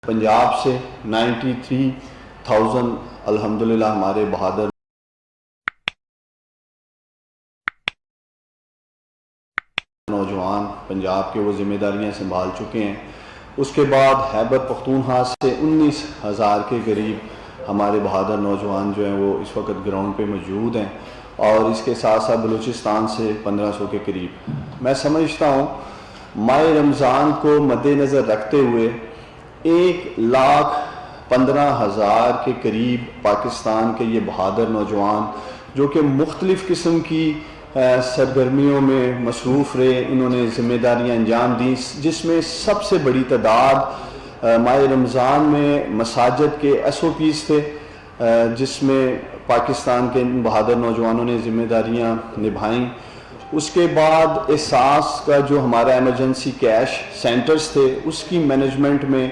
پنجاب سے 93,000 الحمدللہ ہمارے بہادر نوجوان پنجاب کے وہ ذمہ داریاں سنبھال چکے ہیں. اس کے بعد خیبر پختونخوا سے 19,000 کے قریب ہمارے بہادر نوجوان جو ہیں وہ اس وقت گراؤنڈ پہ موجود ہیں، اور اس کے ساتھ ساتھ بلوچستان سے 1,500 کے قریب. میں سمجھتا ہوں ماہ رمضان کو مد نظر رکھتے ہوئے 1,15,000 کے قریب پاکستان کے یہ بہادر نوجوان جو کہ مختلف قسم کی سرگرمیوں میں مصروف رہے، انہوں نے ذمہ داریاں انجام دیں، جس میں سب سے بڑی تعداد ماہ رمضان میں مساجد کے SOPs تھے، جس میں پاکستان کے ان بہادر نوجوانوں نے ذمہ داریاں نبھائیں. اس کے بعد احساس کا جو ہمارا ایمرجنسی کیش سینٹرز تھے، اس کی مینجمنٹ میں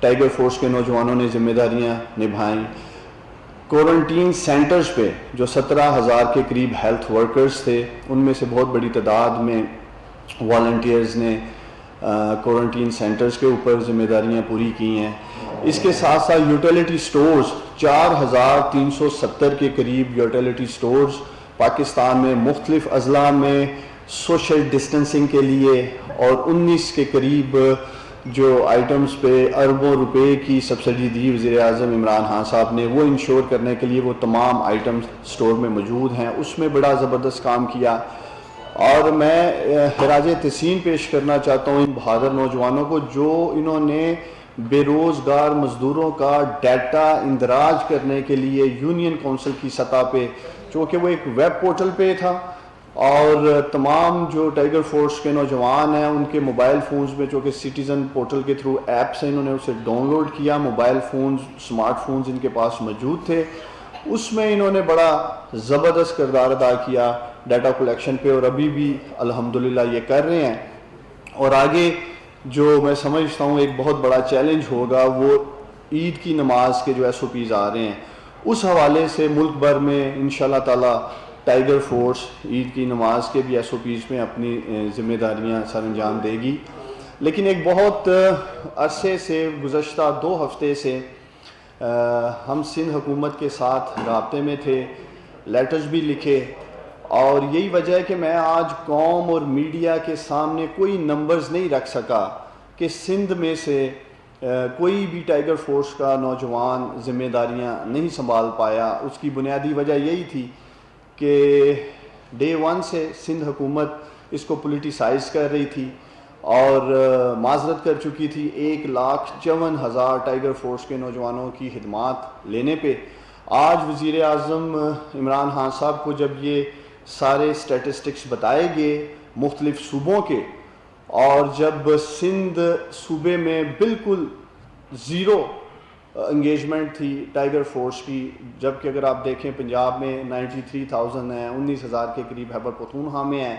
ٹائیگر فورس کے نوجوانوں نے ذمہ داریاں نبھائیں. کوارنٹین سینٹرز پہ جو 17,000 کے قریب ہیلتھ ورکرز تھے، ان میں سے بہت بڑی تعداد میں والنٹیئرز نے کوارنٹین سینٹرز کے اوپر ذمہ داریاں پوری کی ہیں. اس کے ساتھ ساتھ یوٹیلیٹی سٹورز 4,370 کے قریب یوٹیلیٹی سٹورز پاکستان میں مختلف اضلاع میں سوشل ڈسٹنسنگ کے لیے، اور 19 کے قریب جو آئٹمز پہ اربوں روپے کی سبسڈی دی وزیر اعظم عمران خان صاحب نے، وہ انشور کرنے کے لیے وہ تمام آئٹمز سٹور میں موجود ہیں. اس میں بڑا زبردست کام کیا، اور میں خراج تحسین پیش کرنا چاہتا ہوں ان بہادر نوجوانوں کو جو انہوں نے بے روزگار مزدوروں کا ڈیٹا اندراج کرنے کے لیے یونین کونسل کی سطح پہ، چونکہ وہ ایک ویب پورٹل پہ تھا، اور تمام جو ٹائیگر فورس کے نوجوان ہیں ان کے موبائل فونز میں، چونکہ سٹیزن پورٹل کے تھرو ایپس ہیں، انہوں نے اسے ڈاؤن لوڈ کیا، موبائل فونز اسمارٹ فونز ان کے پاس موجود تھے. اس میں انہوں نے بڑا زبردست کردار ادا کیا ڈیٹا کلیکشن پہ، اور ابھی بھی الحمدللہ یہ کر رہے ہیں. اور آگے جو میں سمجھتا ہوں ایک بہت بڑا چیلنج ہوگا، وہ عید کی نماز کے جو SOPs آ رہے ہیں، اس حوالے سے ملک بھر میں انشاءاللہ تعالی ٹائیگر فورس عید کی نماز کے بھی SOPs میں اپنی ذمہ داریاں سر انجام دے گی. لیکن ایک بہت عرصے سے، گزشتہ 2 ہفتے سے ہم سندھ حکومت کے ساتھ رابطے میں تھے، لیٹرز بھی لکھے، اور یہی وجہ ہے کہ میں آج قوم اور میڈیا کے سامنے کوئی نمبرز نہیں رکھ سکا کہ سندھ میں سے کوئی بھی ٹائیگر فورس کا نوجوان ذمہ داریاں نہیں سنبھال پایا. اس کی بنیادی وجہ یہی تھی کہ ڈے 1 سے سندھ حکومت اس کو پولیٹیسائز کر رہی تھی اور معذرت کر چکی تھی 1,54,000 ٹائیگر فورس کے نوجوانوں کی خدمات لینے پہ. آج وزیر اعظم عمران خان صاحب کو جب یہ سارے سٹیٹسٹکس بتائے گئے مختلف صوبوں کے، اور جب سندھ صوبے میں بالکل زیرو انگیجمنٹ تھی ٹائیگر فورس کی، جبکہ اگر آپ دیکھیں پنجاب میں 93,000 ہیں، 19,000 کے قریب خیبر پختونخوا میں ہیں،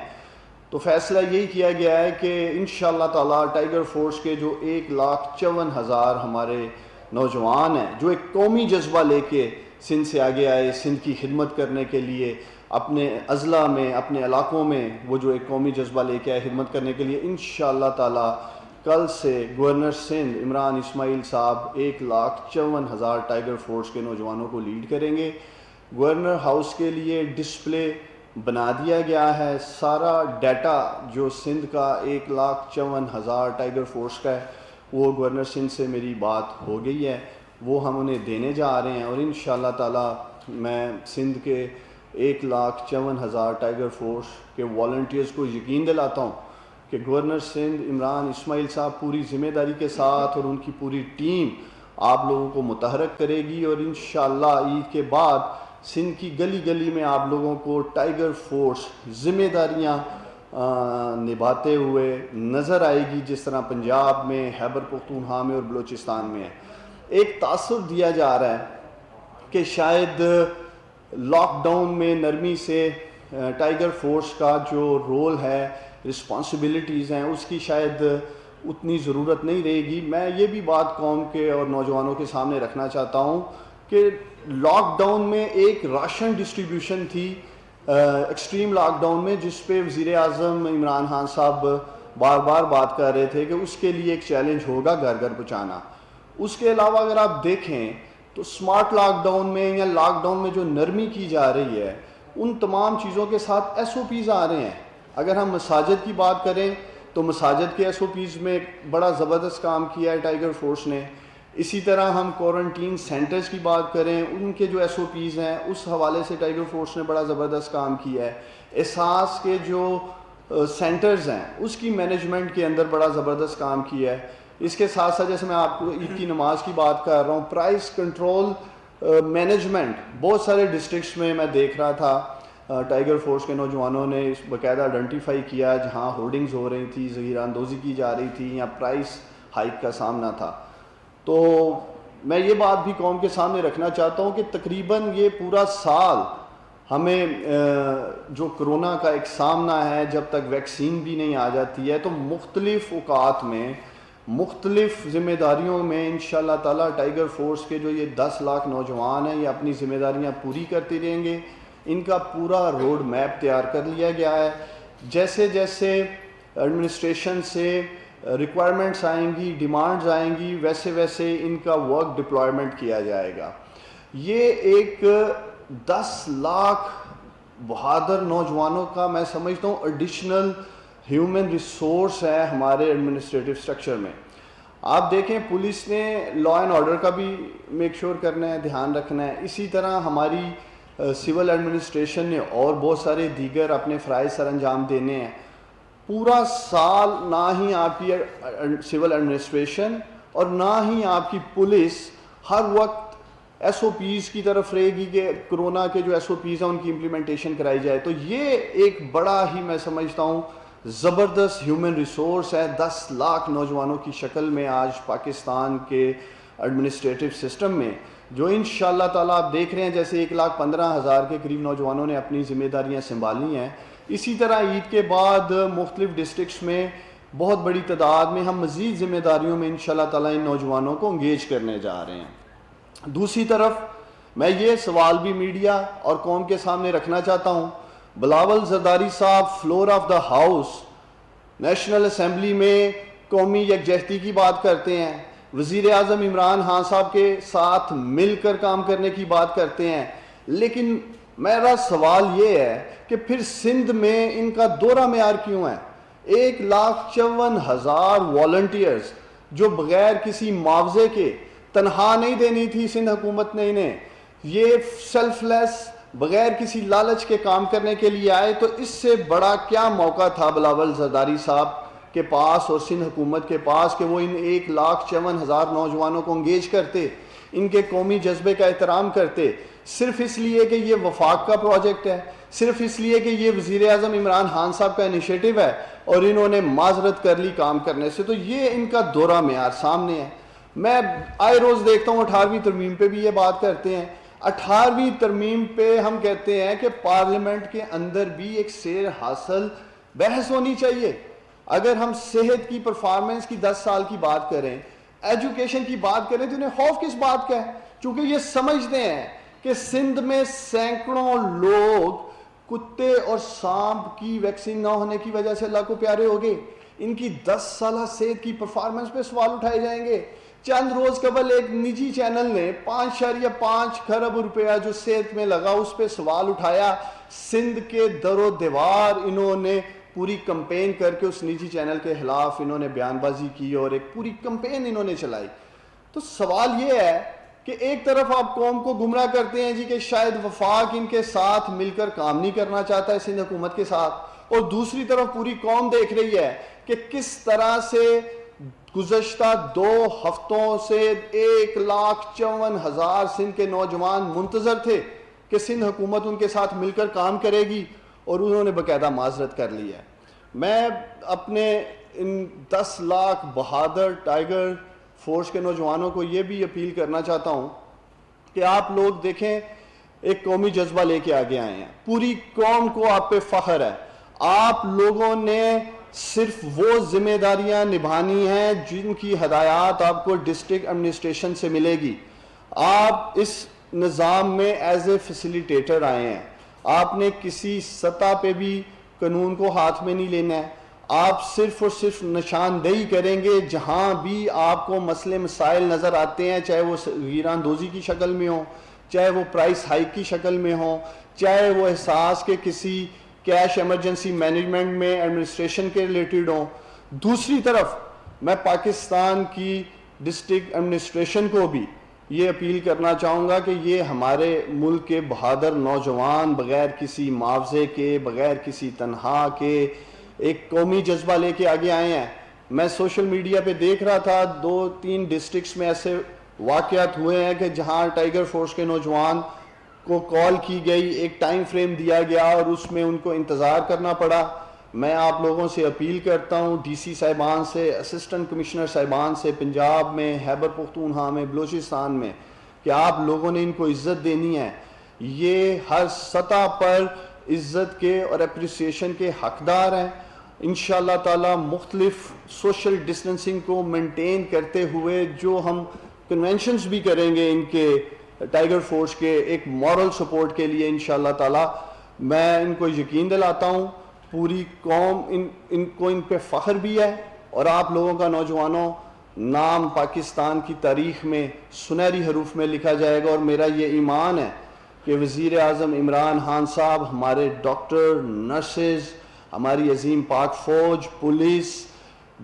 تو فیصلہ یہی کیا گیا ہے کہ انشاءاللہ تعالی ٹائیگر فورس کے جو 1,54,000 ہمارے نوجوان ہیں، جو ایک قومی جذبہ لے کے سندھ سے آگے آئے، سندھ کی خدمت کرنے کے لیے، اپنے اضلاع میں، اپنے علاقوں میں وہ جو ایک قومی جذبہ لے کے آئے خدمت کرنے کے لیے، انشاءاللہ تعالی کل سے گورنر سندھ عمران اسماعیل صاحب 1,54,000 ٹائیگر فورس کے نوجوانوں کو لیڈ کریں گے. گورنر ہاؤس کے لیے ڈسپلے بنا دیا گیا ہے، سارا ڈیٹا جو سندھ کا 1,54,000 ٹائیگر فورس کا ہے وہ گورنر سندھ سے میری بات ہو گئی ہے، وہ ہم انہیں دینے جا رہے ہیں. اور انشاءاللہ تعالی میں سندھ کے 1,54,000 ٹائیگر فورس کے والنٹیئرز کو یقین دلاتا ہوں کہ گورنر سندھ عمران اسماعیل صاحب پوری ذمہ داری کے ساتھ اور ان کی پوری ٹیم آپ لوگوں کو متحرک کرے گی، اور انشاءاللہ عید کے بعد سندھ کی گلی گلی میں آپ لوگوں کو ٹائیگر فورس ذمہ داریاں نبھاتے ہوئے نظر آئے گی، جس طرح پنجاب میں، خیبر پختونخوا میں اور بلوچستان میں ہے. ایک تاثر دیا جا رہا ہے کہ شاید لاک ڈاؤن میں نرمی سے ٹائیگر فورس کا جو رول ہے، رسپانسبلٹیز ہیں، اس کی شاید اتنی ضرورت نہیں رہے گی. میں یہ بھی بات قوم کے اور نوجوانوں کے سامنے رکھنا چاہتا ہوں کہ لاک ڈاؤن میں ایک راشن ڈسٹریبیوشن تھی ایکسٹریم لاک ڈاؤن میں، جس پہ وزیر اعظم عمران خان صاحب بار بار بات کر رہے تھے کہ اس کے لیے ایک چیلنج ہوگا گھر گھر پہنچانا. اس کے علاوہ اگر آپ دیکھیں تو سمارٹ لاک ڈاؤن میں یا لاک ڈاؤن میں جو نرمی کی جا رہی ہے ان تمام چیزوں کے ساتھ ایس او پیز آ رہے ہیں. اگر ہم مساجد کی بات کریں تو مساجد کے ایس او پیز میں بڑا زبردست کام کیا ہے ٹائیگر فورس نے. اسی طرح ہم کوارنٹین سینٹرز کی بات کریں, ان کے جو ایس او پیز ہیں اس حوالے سے ٹائیگر فورس نے بڑا زبردست کام کیا ہے. احساس کے جو سینٹرز ہیں اس کی مینجمنٹ کے اندر بڑا زبردست کام کیا ہے. اس کے ساتھ ساتھ جیسے میں آپ کو عید کی نماز کی بات کر رہا ہوں, پرائس کنٹرول مینجمنٹ بہت سارے ڈسٹرکٹس میں دیکھ رہا تھا. ٹائیگر فورس کے نوجوانوں نے اس باقاعدہ آئیڈینٹیفائی کیا جہاں ہورڈنگز ہو رہی تھی, ذخیرہ اندوزی کی جا رہی تھی یا پرائس ہائیک کا سامنا تھا. تو میں یہ بات بھی قوم کے سامنے رکھنا چاہتا ہوں کہ تقریباً یہ پورا سال ہمیں جو کرونا کا ایک سامنا ہے, جب تک ویکسین بھی نہیں آ جاتی ہے, تو مختلف اوقات میں مختلف ذمہ داریوں میں انشاءاللہ تعالیٰ ٹائیگر فورس کے جو یہ 10 لاکھ نوجوان ہیں یہ اپنی ذمہ داریاں پوری کرتے رہیں گے. ان کا پورا روڈ میپ تیار کر لیا گیا ہے. جیسے جیسے ایڈمنسٹریشن سے ریکوائرمنٹس آئیں گی, ڈیمانڈز آئیں گی, ویسے ویسے ان کا ورک ڈپلائمنٹ کیا جائے گا. یہ ایک 10 لاکھ بہادر نوجوانوں کا میں سمجھتا ہوں ایڈیشنل ہیومن ریسورس ہے ہمارے ایڈمنسٹریٹو اسٹرکچر میں. آپ دیکھیں پولیس نے لا اینڈ آرڈر کا بھی میک شور کرنا ہے, دھیان رکھنا ہے. اسی طرح ہماری سول ایڈمنسٹریشن نے اور بہت سارے دیگر اپنے فرائض سر انجام دینے ہیں. پورا سال نہ ہی آپ کی سول ایڈمنسٹریشن اور نہ ہی آپ کی پولیس ہر وقت ایس او پیز کی طرف رہے گی کہ کرونا کے جو ایس او پیز ہیں ان کی امپلیمنٹیشن کرائی جائے. تو یہ ایک بڑا ہی میں سمجھتا ہوں زبردست ہیومن ریسورس ہے 10 لاکھ نوجوانوں کی شکل میں آج پاکستان کے ایڈمنسٹریٹو سسٹم میں, جو انشاءاللہ تعالیٰ آپ دیکھ رہے ہیں جیسے 1,15,000 کے قریب نوجوانوں نے اپنی ذمہ داریاں سنبھالی ہیں. اسی طرح عید کے بعد مختلف ڈسٹرکٹس میں بہت بڑی تعداد میں ہم مزید ذمہ داریوں میں انشاءاللہ تعالیٰ ان نوجوانوں کو انگیج کرنے جا رہے ہیں. دوسری طرف میں یہ سوال بھی میڈیا اور قوم کے سامنے رکھنا چاہتا ہوں. بلاول زرداری صاحب floor of the house national assembly میں قومی یکجہتی کی بات کرتے ہیں, وزیر اعظم عمران خان صاحب کے ساتھ مل کر کام کرنے کی بات کرتے ہیں, لیکن میرا سوال یہ ہے کہ پھر سندھ میں ان کا دورہ معیار کیوں ہے؟ 1,54,000 والنٹیئرز جو بغیر کسی معاوضے کے تنخواہ نہیں دینی تھی سندھ حکومت نے انہیں, یہ سیلف لیس بغیر کسی لالچ کے کام کرنے کے لیے آئے. تو اس سے بڑا کیا موقع تھا بلاول زرداری صاحب کے پاس اور سندھ حکومت کے پاس کہ وہ ان 1,54,000 نوجوانوں کو انگیج کرتے, ان کے قومی جذبے کا احترام کرتے, صرف اس لیے کہ یہ وفاق کا پروجیکٹ ہے, صرف اس لیے کہ یہ وزیر اعظم عمران خان صاحب کا انیشیٹو ہے اور انہوں نے معذرت کر لی کام کرنے سے. تو یہ ان کا دورہ معیار سامنے ہے. میں آئے روز دیکھتا ہوں 18ویں ترمیم پہ بھی یہ بات کرتے ہیں. 18ویں ترمیم پہ ہم کہتے ہیں کہ پارلیمنٹ کے اندر بھی ایک سیر حاصل بحث ہونی چاہیے. اگر ہم صحت کی پرفارمنس کی 10 سال کی بات کریں, ایجوکیشن کی بات کریں, تو انہیں خوف کس بات کا ہے؟ چونکہ یہ سمجھتے ہیں کہ سندھ میں سینکڑوں لوگ کتے اور سانپ کی ویکسین نہ ہونے کی وجہ سے اللہ کو پیارے ہو گئے. ان کی 10 سالہ صحت کی پرفارمنس پہ سوال اٹھائے جائیں گے. چند روز قبل ایک نجی چینل نے 5.5 کھرب روپیہ جو صحت میں لگا اس پہ سوال اٹھایا. سندھ کے در و دیوار انہوں نے پوری کمپین کر کے اس نجی چینل کے خلاف انہوں نے بیان بازی کی اور ایک پوری کمپین انہوں نے چلائی. تو سوال یہ ہے کہ ایک طرف آپ قوم کو گمراہ کرتے ہیں جی کہ شاید وفاق ان کے ساتھ مل کر کام نہیں کرنا چاہتا ہے سندھ حکومت کے ساتھ, اور دوسری طرف پوری قوم دیکھ رہی ہے کہ کس طرح سے گزشتہ 2 ہفتوں سے 1,54,000 سندھ کے نوجوان منتظر تھے کہ سندھ حکومت ان کے ساتھ مل کر کام کرے گی, اور انہوں نے باقاعدہ معذرت کر لی ہے. میں اپنے ان 10 لاکھ بہادر ٹائیگر فورس کے نوجوانوں کو یہ بھی اپیل کرنا چاہتا ہوں کہ آپ لوگ دیکھیں ایک قومی جذبہ لے کے آگے آئے ہیں, پوری قوم کو آپ پہ فخر ہے. آپ لوگوں نے صرف وہ ذمہ داریاں نبھانی ہیں جن کی ہدایات آپ کو ڈسٹرکٹ ایڈمنسٹریشن سے ملے گی. آپ اس نظام میں ایز اے فیسیلیٹیٹر آئے ہیں, آپ نے کسی سطح پہ بھی قانون کو ہاتھ میں نہیں لینا ہے. آپ صرف اور صرف نشاندہی کریں گے جہاں بھی آپ کو مسئلے مسائل نظر آتے ہیں، چاہے وہ ویران دوزی کی شکل میں ہوں، چاہے وہ پرائس ہائیک کی شکل میں ہوں، چاہے وہ احساس کے کسی کیش ایمرجنسی مینجمنٹ میں ایڈمنسٹریشن کے ریلیٹڈ ہوں. دوسری طرف میں پاکستان کی ڈسٹرکٹ ایڈمنسٹریشن کو بھی یہ اپیل کرنا چاہوں گا کہ یہ ہمارے ملک کے بہادر نوجوان بغیر کسی معاوضے کے، بغیر کسی تنخواہ کے ایک قومی جذبہ لے کے آگے آئے ہیں. میں سوشل میڈیا پہ دیکھ رہا تھا 2-3 ڈسٹرکٹس میں ایسے واقعات ہوئے ہیں کہ جہاں ٹائیگر فورس کے نوجوان کو کال کی گئی، ایک ٹائم فریم دیا گیا اور اس میں ان کو انتظار کرنا پڑا. میں آپ لوگوں سے اپیل کرتا ہوں، ڈی سی صاحبان سے، اسسٹنٹ کمشنر صاحبان سے، پنجاب میں، خیبر پختونخوا میں، بلوچستان میں، کہ آپ لوگوں نے ان کو عزت دینی ہے. یہ ہر سطح پر عزت کے اور اپریسیشن کے حقدار ہیں. انشاءاللہ تعالی مختلف سوشل ڈسٹنسنگ کو مینٹین کرتے ہوئے جو ہم کنونشنز بھی کریں گے ان کے ٹائیگر فورس کے ایک مورل سپورٹ کے لیے، انشاءاللہ تعالی میں ان کو یقین دلاتا ہوں، پوری قوم ان کو ان پہ فخر بھی ہے، اور آپ لوگوں کا نوجوانوں نام پاکستان کی تاریخ میں سنہری حروف میں لکھا جائے گا. اور میرا یہ ایمان ہے کہ وزیر اعظم عمران خان صاحب، ہمارے ڈاکٹر، نرسز، ہماری عظیم پاک فوج، پولیس،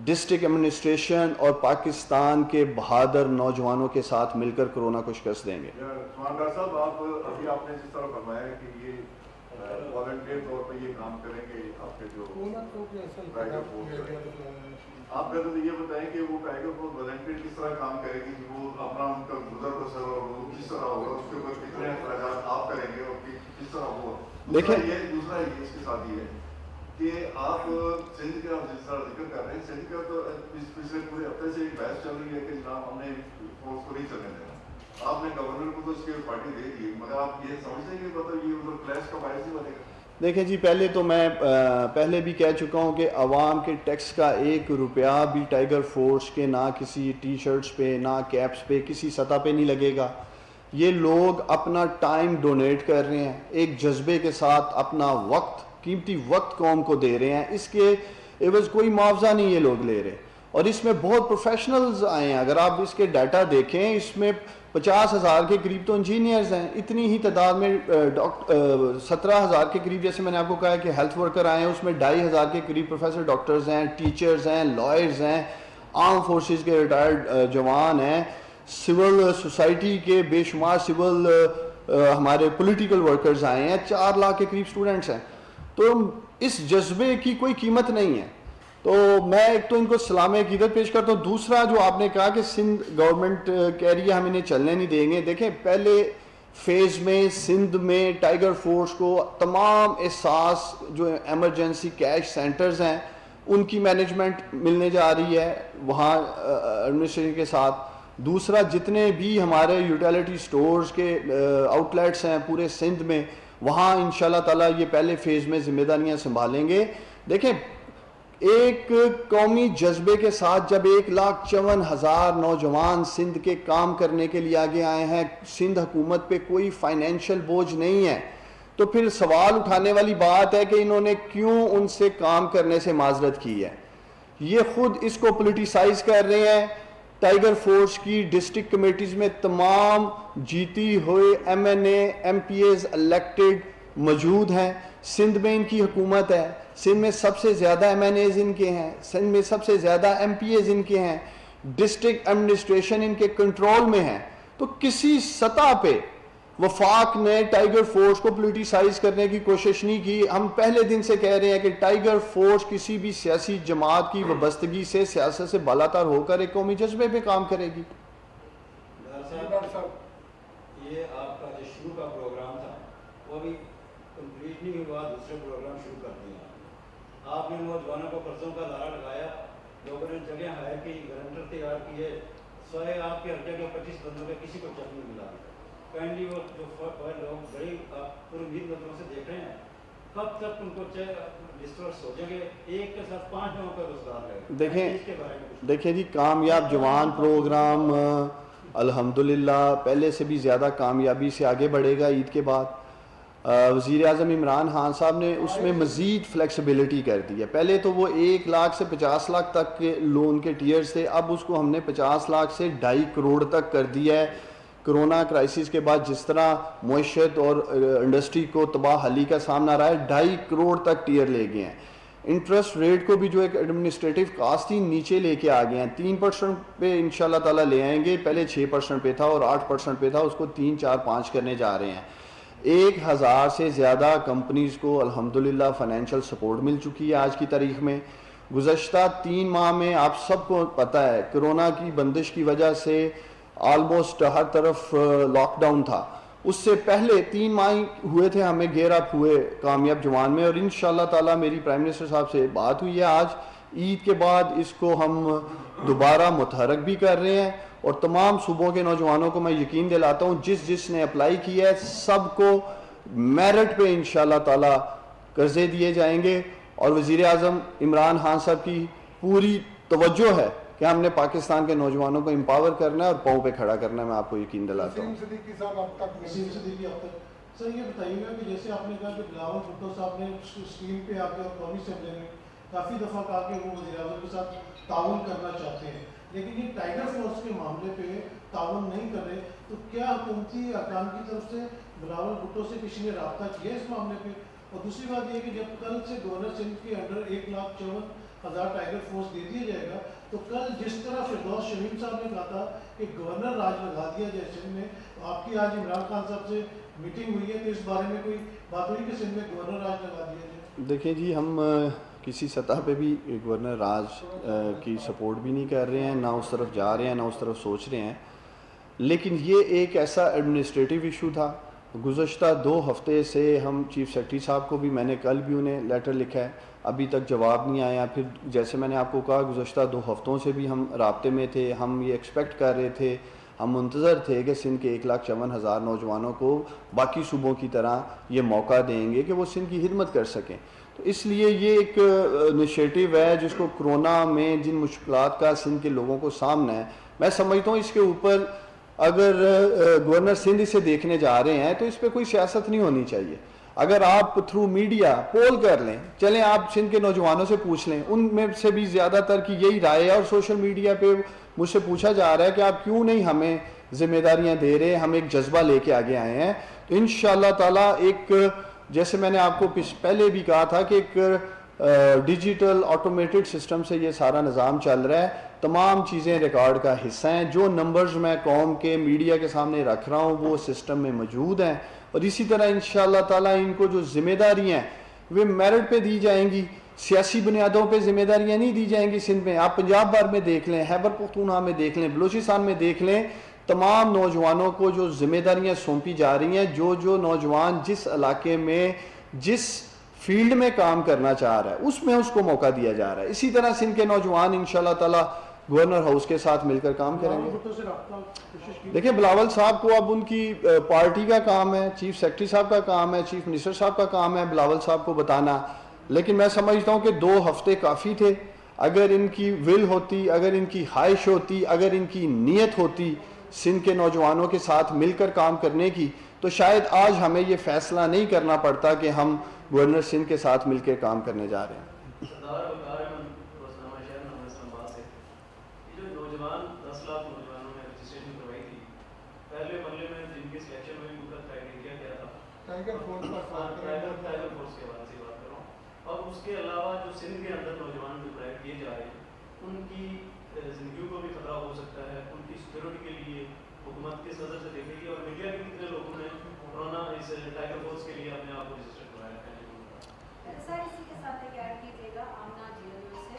ڈسٹرکٹ ایڈمنسٹریشن اور پاکستان کے بہادر نوجوانوں کے ساتھ مل کر کرونا کو شکست دیں گے. ڈاکٹر صاحب، آپ نے جس طرح فرمایا کہ یہ والنٹیئر طور پہ یہ کام کریں گے آپ کے جو ٹائیگر فورس، آپ پہلے تو یہ بتائیں کہ وہ ٹائیگر فورس والنٹیئر کس طرح کام کرے گی، وہ اپنا ان کا گزر بسر اور وہ کس طرح ہوگا، اس کے اوپر کتنے اخراجات آپ کریں گے اور کس طرح ہوگا. دوسرا یہ اس کے ساتھ یہ ہے کہ آپ سندھ کا جس طرح ذکر کر رہے ہیں، سندھ کا تو پچھلے پورے ہفتے سے ایک بحث چل رہی ہے کہ جناب ہم نے فورس کو نہیں چلنے دینا. آپ نے گورنر کو تو اس کی پارٹی دے دی، مگر آپ یہ سمجھتے ہیں کہ مطلب یہ ادھر کلیش کا باعث نہیں بنے گا؟ دیکھیں جی، پہلے تو میں پہلے بھی کہہ چکا ہوں کہ عوام کے ٹیکس کا 1 روپیہ بھی ٹائیگر فورس کے نہ کسی ٹی شرٹس پہ، نہ کیپس پہ، کسی سطح پہ نہیں لگے گا. یہ لوگ اپنا ٹائم ڈونیٹ کر رہے ہیں، ایک جذبے کے ساتھ اپنا وقت، قیمتی وقت قوم کو دے رہے ہیں. اس کے عوض کوئی معاوضہ نہیں یہ لوگ لے رہے، اور اس میں بہت پروفیشنلز آئے ہیں. اگر آپ اس کے ڈیٹا دیکھیں، اس میں 50,000 کے قریب تو انجینئرز ہیں، اتنی ہی تعداد میں 17,000 کے قریب، جیسے میں نے آپ کو کہا کہ ہیلتھ ورکر آئے ہیں، اس میں 2,500 کے قریب پروفیسر ڈاکٹرز ہیں، ٹیچرز ہیں، لائرز ہیں، آرم فورسز کے ریٹائرڈ جوان ہیں، سول سوسائٹی کے بے شمار سول ہمارے پولیٹیکل ورکرز آئے ہیں، 4 لاکھ کے قریب اسٹوڈنٹس ہیں. تو اس جذبے کی کوئی قیمت نہیں ہے. تو میں ایک تو ان کو سلام عقیدت پیش کرتا ہوں. دوسرا جو آپ نے کہا کہ سندھ گورنمنٹ کہہ رہی ہے ہم انہیں چلنے نہیں دیں گے، دیکھیں پہلے فیز میں سندھ میں ٹائیگر فورس کو تمام احساس جو ایمرجنسی کیش سینٹرز ہیں ان کی مینجمنٹ ملنے جا رہی ہے وہاں ایڈمنسٹریشن کے ساتھ. دوسرا جتنے بھی ہمارے یوٹیلیٹی سٹورز کے آؤٹ لیٹس ہیں پورے سندھ میں، وہاں انشاءاللہ تعالیٰ یہ پہلے فیز میں ذمہ داریاں سنبھالیں گے. دیکھیں ایک قومی جذبے کے ساتھ جب 1,54,000 نوجوان سندھ کے کام کرنے کے لیے آگے آئے ہیں، سندھ حکومت پہ کوئی فائنینشیل بوجھ نہیں ہے، تو پھر سوال اٹھانے والی بات ہے کہ انہوں نے کیوں ان سے کام کرنے سے معذرت کی ہے. یہ خود اس کو پولیٹیسائز کر رہے ہیں. ٹائیگر فورس کی ڈسٹرکٹ کمیٹیز میں تمام جیتی ہوئے M N A M P As elected موجود ہیں. سندھ میں ان کی حکومت ہے، سندھ میں سب سے زیادہ ایم این ایز ان کے ہیں، سندھ میں سب سے زیادہ ایم پی ایز ان کے ہیں، ڈسٹرکٹ ایڈمنسٹریشن ان کے کنٹرول میں ہے. تو کسی سطح پہ وفاق نے ٹائیگر فورس کو پولیٹیسائز کرنے کی کوشش نہیں کی. ہم پہلے دن سے کہہ رہے ہیں کہ ٹائیگر فورس کسی بھی سیاسی جماعت کی وابستگی سے، سیاست سے بالاتر ہو کر ایک قومی جذبے پہ کام کرے گی. ڈاکٹر صاحب، یہ آپ کا جو شروع کا پروگرام تھا وہ ابھی کمپلیٹ نہیں ہوا، دوسرے پروگرام شروع کر دیا. آپ نے نوجوانوں کو قرضوں کا دھارا لگایا، لوگوں نے جگہ ہائر کی، گارنٹر تیار کیے، سوائے آپ کے ہلکے کے 25 بندوں کے کسی کو چیک نہیں ملا. کائنڈلی وہ جو لوگ بڑی پوری امید نظروں سے دیکھ رہے ہیں، کب تک ان کو ڈسٹرس ہو جائیں گے؟ ایک کے ساتھ 5 لوگوں کا روزگار لگے. دیکھیں جی، کامیاب جوان پروگرام الحمدللہ پہلے سے بھی زیادہ کامیابی سے آگے بڑھے گا عید کے بعد. وزیر اعظم عمران خان صاحب نے اس میں مزید فلیکسیبلٹی کر دی ہے. پہلے تو وہ 1 لاکھ سے 50 لاکھ تک کے لون کے ٹیئرز تھے, اب اس کو ہم نے 50 لاکھ سے 2.5 کروڑ تک کر دیا ہے. کرونا کرائسس کے بعد جس طرح معیشت اور انڈسٹری کو تباہ حالی کا سامنا رہا ہے, 2.5 کروڑ تک ٹیئر لے گئے ہیں. انٹرسٹ ریٹ کو بھی جو ایک ایڈمنسٹریٹو کاسٹ تھی نیچے لے کے آ گئے ہیں, 3% پہ انشاءاللہ تعالیٰ لے آئیں گے. پہلے 6% پہ تھا اور 8% پہ تھا, اس کو 3, 4, 5 کرنے جا رہے ہیں. 1000 سے زیادہ کمپنیز کو الحمدللہ فائنینشیل سپورٹ مل چکی ہے آج کی تاریخ میں. گزشتہ 3 ماہ میں آپ سب کو پتہ ہے کرونا کی بندش کی وجہ سے آلموسٹ ہر طرف لاک ڈاؤن تھا. اس سے پہلے 3 ماہ ہوئے تھے ہمیں گیئر اپ ہوئے کامیاب جوان میں, اور انشاءاللہ تعالیٰ میری پرائم منسٹر صاحب سے بات ہوئی ہے آج عید کے بعد اس کو ہم دوبارہ متحرک بھی کر رہے ہیں. اور تمام صوبوں کے نوجوانوں کو میں یقین دلاتا ہوں جس نے اپلائی کیا ہے سب کو میرٹ پہ انشاءاللہ تعالیٰ قرضے دیے جائیں گے. اور وزیر اعظم عمران خان صاحب کی پوری توجہ ہے کہ ہم نے پاکستان کے نوجوانوں کو امپاور کرنا ہے اور پاؤں پہ کھڑا کرنا ہے. میں آپ کو یقین دلاتا ہوں. سر یہ بتائیے گا کہ جیسے آپ نے کہا کہ بلاول بھٹو صاحب نے اسکرین پہ آ کے اور قومی اسمبلی میں کافی دفعہ کہا کہ وہ وزیر اعظم کے ساتھ تعاون کرنا چاہتے ہیں, لیکن یہ ٹائیگر فورس کے معاملے پہ تعاون نہیں کر رہے, تو کیا حکومتی ارکان کی طرف سے بلاول بھٹو سے کسی نے رابطہ کیا اس معاملے پہ؟ اور دوسری بات یہ کہ جب کل سے گورنر سندھ کے انڈر 1,54,000 ٹائیگر فورس دے دیا جائے گا, تو کل جس طرح فردوس شمیم صاحب نے کہا تھا کہ گورنر راج لگا دیا جائے سندھ میں, آپ کی آج عمران خان صاحب سے میٹنگ ہوئی ہے تو اس بارے میں کوئی بات ہوئی کہ سندھ میں گورنر راج لگا دیا جائے؟ دیکھیں جی, ہم کسی سطح پہ بھی گورنر راج کی سپورٹ بھی نہیں کر رہے ہیں, نہ اس طرف جا رہے ہیں, نہ اس طرف سوچ رہے ہیں. لیکن یہ ایک ایسا ایڈمنسٹریٹو ایشو تھا. گزشتہ 2 ہفتے سے ہم چیف سیکرٹری صاحب کو بھی, میں نے کل بھی انہیں لیٹر لکھا ہے, ابھی تک جواب نہیں آیا. پھر جیسے میں نے آپ کو کہا گزشتہ 2 ہفتوں سے بھی ہم رابطے میں تھے, ہم یہ ایکسپیکٹ کر رہے تھے, ہم منتظر تھے کہ سندھ کے 1,54,000 نوجوانوں کو باقی صوبوں کی طرح یہ موقع دیں گے کہ وہ سندھ کی خدمت کر سکیں. تو اس لیے یہ ایک انیشیٹو ہے جس کو کرونا میں جن مشکلات کا سندھ کے لوگوں کو سامنا ہے, میں سمجھتا ہوں اس کے اوپر اگر گورنر سندھ اسے دیکھنے جا رہے ہیں تو اس پہ کوئی سیاست نہیں ہونی چاہیے. اگر آپ تھرو میڈیا پول کر لیں, چلیں آپ سندھ کے نوجوانوں سے پوچھ لیں, ان میں سے بھی زیادہ تر کی یہی رائے ہے, اور سوشل میڈیا پہ مجھ سے پوچھا جا رہا ہے کہ آپ کیوں نہیں ہمیں ذمہ داریاں دے رہے, ہم ایک جذبہ لے کے آگے آئے ہیں. تو انشاءاللہ تعالیٰ ایک, جیسے میں نے آپ کو پہلے بھی کہا تھا کہ ایک ڈیجیٹل آٹومیٹڈ سسٹم سے یہ سارا نظام چل رہا ہے, تمام چیزیں ریکارڈ کا حصہ ہیں. جو نمبرز میں قوم کے میڈیا کے سامنے رکھ رہا ہوں وہ سسٹم میں موجود ہیں, اور اسی طرح انشاءاللہ تعالیٰ ان کو جو ذمہ داریاں ہیں وہ میرٹ پہ دی جائیں گی, سیاسی بنیادوں پہ ذمہ داریاں نہیں دی جائیں گی. سندھ میں آپ پنجاب بھر میں دیکھ لیں, خیبر پختونخوا میں دیکھ لیں, بلوچستان میں دیکھ لیں, تمام نوجوانوں کو جو ذمہ داریاں سونپی جا رہی ہیں, جو نوجوان جس علاقے میں جس فیلڈ میں کام کرنا چاہ رہا ہے اس میں اس کو موقع دیا جا رہا ہے. اسی طرح سندھ کے نوجوان انشاءاللہ تعالیٰ گورنر ہاؤس کے ساتھ مل کر کام کریں گے. دیکھیں بلاول صاحب کو اب ان کی پارٹی کا کام ہے, چیف سیکرٹری صاحب کا کام ہے, چیف منسٹر صاحب کا کام ہے بلاول صاحب کو بتانا, لیکن میں سمجھتا ہوں کہ 2 ہفتے کافی تھے. اگر ان کی ول ہوتی, اگر ان کی خواہش ہوتی, اگر ان کی نیت ہوتی سندھ کے نوجوانوں کے ساتھ مل کر کام کرنے کی, تو شاید آج ہمیں یہ فیصلہ نہیں کرنا پڑتا کہ ہم گورنر سندھ کے ساتھ مل کے کام کرنے جا رہے ہیں. اور اس کے علاوہ جو سندھ کے اندر نوجوان جو پرائیویٹ کیے جا رہے ہیں ان کی زندگیوں کو بھی خطرہ ہو سکتا ہے, ان کی سیکورٹی کے لیے حکومت کس نظر سے دیکھے گی, اور میڈیا کے کتنے لوگوں نے کورونا اس ٹائیگر فورس کے لیے اپنے آپ کو رجسٹر کرایا ہے. سر اسی کے ساتھ ایک ایڈ کیجیے گا آمنہ جی سے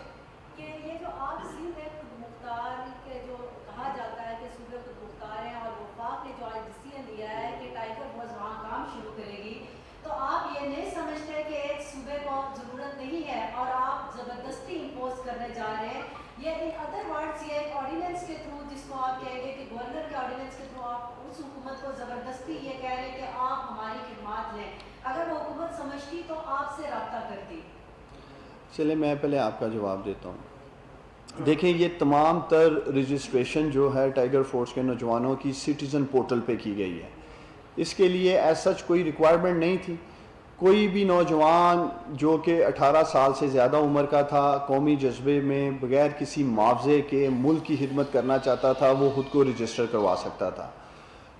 کہ یہ جو آپ سندھ میں خود مختار کے جو کہا جاتا ہے کہ صوبے خود مختار ہیں, اور وفاق نے جو آج ڈیسیژن لیا ہے کہ ٹائیگر فورس وہاں کام شروع کرے گی, تو آپ یہ نہیں سمجھتے کہ ایک صوبے کو ضرورت نہیں ہے اور آپ زبردستی امپوز کرنے جا رہے ہیں؟ یہ ان ادر ورڈس یہ ایک آرڈیننس کے تھرو, جس کو آپ کہیں گے کہ گورنر کے آرڈیننس کے تھرو آپ اس حکومت کو زبردستی یہ کہہ رہے ہیں کہ آپ ہماری خدمات لیں. اگر وہ حکومت سمجھتی تو آپ سے رابطہ کرتی. چلے میں پہلے آپ کا جواب دیتا ہوں. دیکھیں یہ تمام تر رجسٹریشن جو ہے ٹائیگر فورس کے نوجوانوں کی سٹیزن پورٹل پہ کی گئی ہے. اس کے لیے ایز سچ کوئی ریکوائرمنٹ نہیں تھی. کوئی بھی نوجوان جو کہ 18 سال سے زیادہ عمر کا تھا قومی جذبے میں بغیر کسی معاوضے کے ملک کی خدمت کرنا چاہتا تھا وہ خود کو رجسٹر کروا سکتا تھا.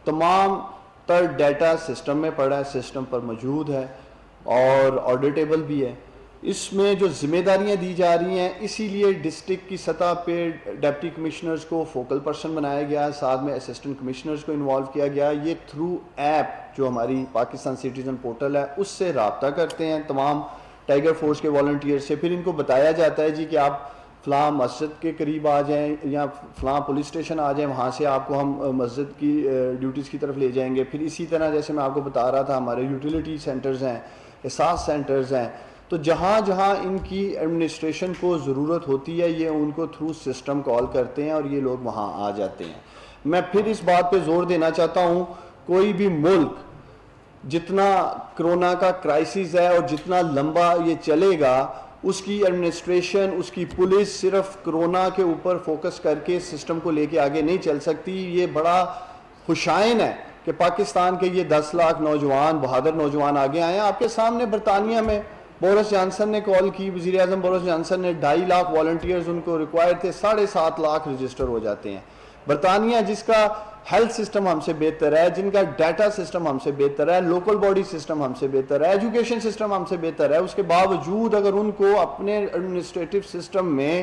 تمام تر ڈیٹا سسٹم میں پڑا ہے, سسٹم پر موجود ہے اور آڈیٹیبل بھی ہے. اس میں جو ذمہ داریاں دی جا رہی ہیں اسی لیے ڈسٹرکٹ کی سطح پہ ڈپٹی کمشنرز کو فوکل پرسن بنایا گیا, ساتھ میں اسسٹنٹ کمشنرز کو انوالو کیا گیا. یہ تھرو ایپ جو ہماری پاکستان سٹیزن پورٹل ہے اس سے رابطہ کرتے ہیں تمام ٹائیگر فورس کے والنٹیئر سے. پھر ان کو بتایا جاتا ہے جی کہ آپ فلاں مسجد کے قریب آ جائیں یا فلاں پولیس اسٹیشن آ جائیں, وہاں سے آپ کو ہم مسجد کی ڈیوٹیز کی طرف لے جائیں گے. پھر اسی طرح جیسے میں آپ کو بتا رہا تھا ہمارے یوٹیلیٹی سینٹرز ہیں, احساس سینٹرز ہیں, تو جہاں جہاں ان کی ایڈمنسٹریشن کو ضرورت ہوتی ہے یہ ان کو تھرو سسٹم کال کرتے ہیں اور یہ لوگ وہاں آ جاتے ہیں. میں پھر اس بات پہ زور دینا چاہتا ہوں, کوئی بھی ملک جتنا کرونا کا کرائسس ہے اور جتنا لمبا یہ چلے گا اس کی ایڈمنسٹریشن, اس کی پولیس صرف کرونا کے اوپر فوکس کر کے سسٹم کو لے کے آگے نہیں چل سکتی. یہ بڑا خوشائن ہے کہ پاکستان کے یہ 10 لاکھ نوجوان, بہادر نوجوان آگے آئے ہیں. آپ کے سامنے برطانیہ میں بورس جانسن نے کال کی, وزیر اعظم بورس جانسن نے 2.5 لاکھ والنٹیئرز ان کو ریکوائر تھے, 7.5 لاکھ رجسٹر ہو جاتے ہیں. برطانیہ جس کا ہیلتھ سسٹم ہم سے بہتر ہے, جن کا ڈیٹا سسٹم ہم سے بہتر ہے, لوکل باڈی سسٹم ہم سے بہتر ہے, ایجوکیشن سسٹم ہم سے بہتر ہے, اس کے باوجود اگر ان کو اپنے ایڈمنسٹریٹو سسٹم میں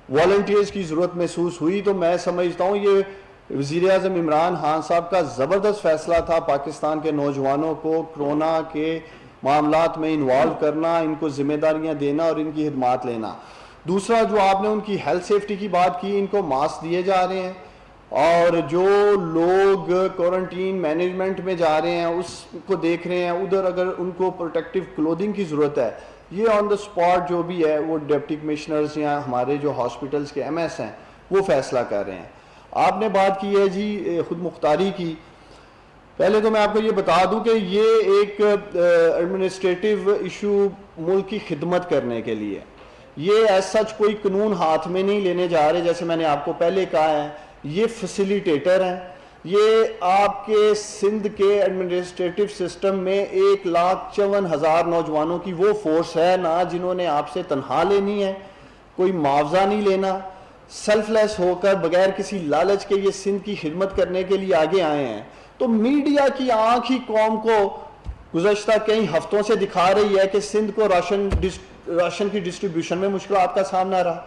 والنٹیئرز کی ضرورت محسوس ہوئی تو میں سمجھتا ہوں یہ وزیر اعظم عمران خان صاحب کا زبردست فیصلہ تھا پاکستان کے نوجوانوں کو کرونا کے معاملات میں انوالو کرنا, ان کو ذمہ داریاں دینا اور ان کی خدمات لینا. دوسرا جو آپ نے ان کی ہیلتھ سیفٹی کی بات کی, ان کو ماسک دیے جا رہے ہیں اور جو لوگ کوارنٹین مینجمنٹ میں جا رہے ہیں اس کو دیکھ رہے ہیں, ادھر اگر ان کو پروٹیکٹیو کلودنگ کی ضرورت ہے یہ آن دا اسپاٹ جو بھی ہے وہ ڈپٹی کمشنرز یا ہمارے جو ہاسپٹلس کے ایم ایس ہیں وہ فیصلہ کر رہے ہیں. آپ نے بات کی ہے جی خود مختاری کی. پہلے تو میں آپ کو یہ بتا دوں کہ یہ ایک ایڈمنسٹریٹو ایشو ملک کی خدمت کرنے کے لیے, یہ ایز سچ کوئی قانون ہاتھ میں نہیں لینے جا رہے. جیسے میں نے آپ کو پہلے کہا ہے یہ فیسیلیٹیٹر ہیں, یہ آپ کے سندھ کے ایڈمنسٹریٹو سسٹم میں 1,54,000 نوجوانوں کی وہ فورس ہے نا جنہوں نے آپ سے تنخواہ لینی ہے, کوئی معاوضہ نہیں لینا, سیلف لیس ہو کر بغیر کسی لالچ کے یہ سندھ کی خدمت کرنے کے لیے آگے آئے ہیں. تو میڈیا کی آنکھ ہی قوم کو گزشتہ کئی ہفتوں سے دکھا رہی ہے کہ سندھ کو راشن کی ڈسٹریبیوشن میں مشکلات کا سامنا رہا,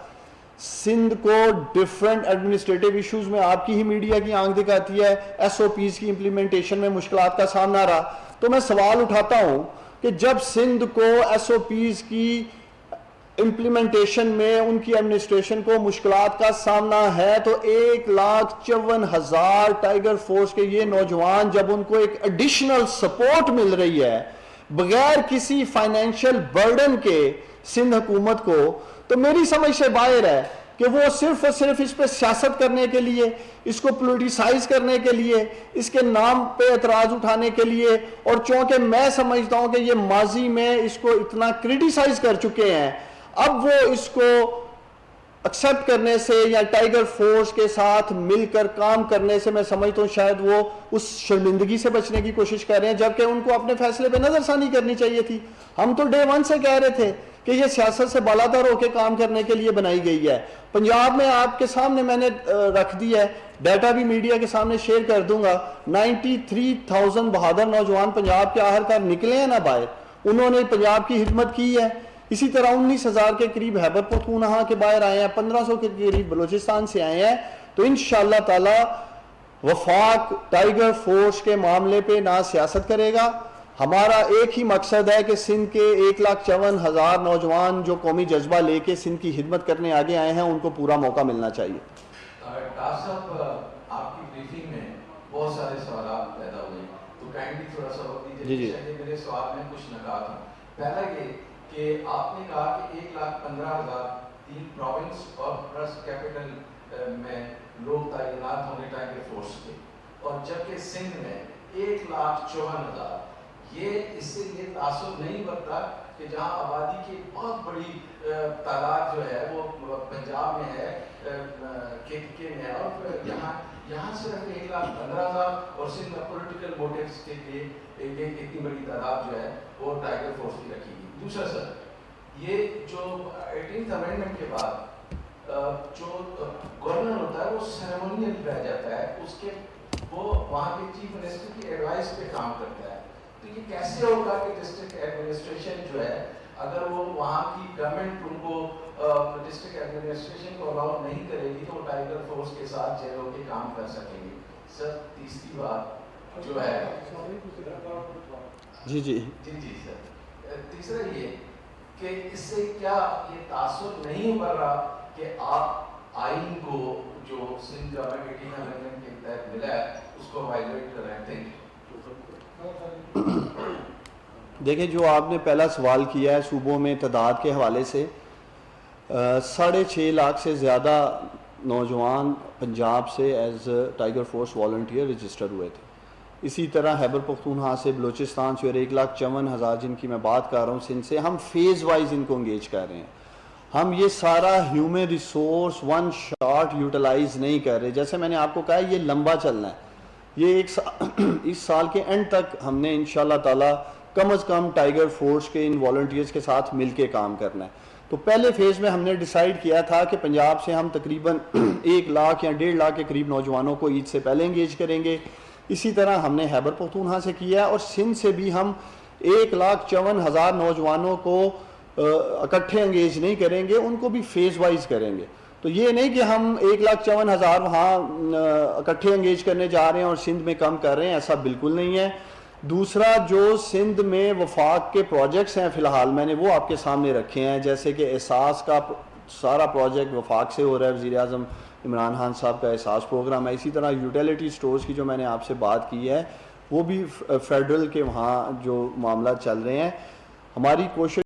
سندھ کو ڈیفرنٹ ایڈمنسٹریٹو ایشوز میں آپ کی ہی میڈیا کی آنکھ دکھاتی ہے, ایس او پیز کی امپلیمنٹیشن میں مشکلات کا سامنا رہا. تو میں سوال اٹھاتا ہوں کہ جب سندھ کو ایس او پیز کی امپلیمنٹیشن میں ان کی ایڈمنسٹریشن کو مشکلات کا سامنا ہے تو 1,54,000 ٹائیگر فورس کے یہ نوجوان جب ان کو ایک ایڈیشنل سپورٹ مل رہی ہے بغیر کسی فائنینشیل برڈن کے سندھ حکومت کو, تو میری سمجھ سے باہر ہے کہ وہ صرف اور صرف اس پہ سیاست کرنے کے لیے, اس کو پولیٹیسائز کرنے کے لیے, اس کے نام پہ اعتراض اٹھانے کے لیے, اور چونکہ میں سمجھتا ہوں کہ یہ ماضی میں اس کو اتنا کرٹیسائز کر چکے ہیں, اب وہ اس کو ایکسیپٹ کرنے سے یا ٹائیگر فورس کے ساتھ مل کر کام کرنے سے میں سمجھتا ہوں شاید وہ اس شرمندگی سے بچنے کی کوشش کر رہے ہیں, جبکہ ان کو اپنے فیصلے پہ نظر ثانی کرنی چاہیے تھی. ہم تو ڈے ون سے کہہ رہے تھے کہ یہ سیاست سے بالاتر ہو کے کام کرنے کے لیے بنائی گئی ہے. پنجاب میں آپ کے سامنے میں نے رکھ دی ہے, ڈیٹا بھی میڈیا کے سامنے شیئر کر دوں گا, 93,000 بہادر نوجوان پنجاب کے آخرکار نکلے ہیں نا باہر, انہوں نے پنجاب کی خدمت کی ہے. اسی طرح 19,000 کے قریب خیبر پختونخوا کے باہر آئے ہیں, 1,500 کے قریب بلوچستان سے آئے ہیں. تو انشاءاللہ تعالی وفاق ٹائیگر فورس کے معاملے پہ نہ سیاست کرے گا. ہمارا ایک ہی مقصد ہے کہ سندھ کے 1,54,000 نوجوان جو قومی جذبہ لے کے سندھ کی خدمت کرنے آگے آئے ہیں ان کو پورا موقع ملنا چاہیے. صاحب آپ کی بریفنگ میں بہت سارے سوالات پیدا ہوئے تو کائنڈلی تھوڑا سا وقت دیجیے. جی میرے سوال میں کچھ نکات ہیں. پہلا یہ کہ آپ نے کہا کہ 1,15,000 3 پروونس اور ٹرسٹ کیپٹل میں لوگ تعینات ہونے ٹائیگر فورس کے, اور جبکہ سندھ میں 1,54,000. یہ اس سے یہ تاثر نہیں بنتا کہ جہاں آبادی کی ایک بہت بڑی تعداد جو ہے وہ پنجاب میں ہے، KPK میں ہے، اور یہاں صرف 1,15,000 اور سندھ میں پولیٹیکل موٹیوز کے لیے ایک اتنی بڑی تعداد جو ہے وہ ٹائیگر فورس کی رکھی گئی۔ دوسرا سر، یہ جو 18th امینڈمنٹ کے بعد جو گورنر ہوتا ہے وہ سیریمونیل رہ جاتا ہے، اس کے وہ وہاں کے چیف منسٹر کی ایڈوائس پہ کام کرتا ہے۔ تو یہ کیسے ہوگا کہ ڈسٹرکٹ ایڈمنسٹریشن جو ہے اگر وہ وہاں کی گورنمنٹ ان کو ڈسٹرکٹ ایڈمنسٹریشن کو الاؤ نہیں کرے گی تو وہ ٹائیگر فورس کے ساتھ جیلوں کے کام کر سکیں گے؟ سر تیسری بات جو ہے جی جی جی سر، تیسرا یہ کہ اس سے کیا یہ تاثر نہیں ابھر رہا کہ آپ آئین کو جو سندھ گورنمنٹ 18 امینڈمنٹ کے تحت ملا ہے اس کو وائلیٹ کر رہے ہیں؟ دیکھیں، جو آپ نے پہلا سوال کیا ہے صوبوں میں تعداد کے حوالے سے، 6.5 لاکھ سے زیادہ نوجوان پنجاب سے as tiger force volunteer register ہوئے تھے۔ اسی طرح خیبر پختونخوا سے، بلوچستان سے، اور 1,54,000 جن کی میں بات کر رہا ہوں سندھ سے، ہم فیز وائز ان کو انگیج کر رہے ہیں۔ ہم یہ سارا human resource one shot utilize نہیں کر رہے۔ جیسے میں نے آپ کو کہا یہ لمبا چلنا ہے، یہ اس سال کے اینڈ تک ہم نے انشاءاللہ تعالی کم از کم ٹائیگر فورس کے ان والنٹیئرز کے ساتھ مل کے کام کرنا ہے۔ تو پہلے فیز میں ہم نے ڈیسائیڈ کیا تھا کہ پنجاب سے ہم تقریباً 1 لاکھ یا 1.5 لاکھ کے قریب نوجوانوں کو عید سے پہلے انگیج کریں گے۔ اسی طرح ہم نے خیبر پختونخوا سے کیا ہے، اور سندھ سے بھی ہم 1,54,000 نوجوانوں کو اکٹھے انگیج نہیں کریں گے، ان کو بھی فیز وائز کریں گے۔ تو یہ نہیں کہ ہم 1,54,000 وہاں اکٹھے انگیج کرنے جا رہے ہیں اور سندھ میں کم کر رہے ہیں، ایسا بالکل نہیں ہے۔ دوسرا، جو سندھ میں وفاق کے پروجیکٹس ہیں فی الحال میں نے وہ آپ کے سامنے رکھے ہیں، جیسے کہ احساس کا سارا پروجیکٹ وفاق سے ہو رہا ہے، وزیر اعظم عمران خان صاحب کا احساس پروگرام ہے۔ اسی طرح یوٹیلیٹی سٹورز کی جو میں نے آپ سے بات کی ہے وہ بھی فیڈرل کے وہاں جو معاملات چل رہے ہیں۔ ہماری کوشش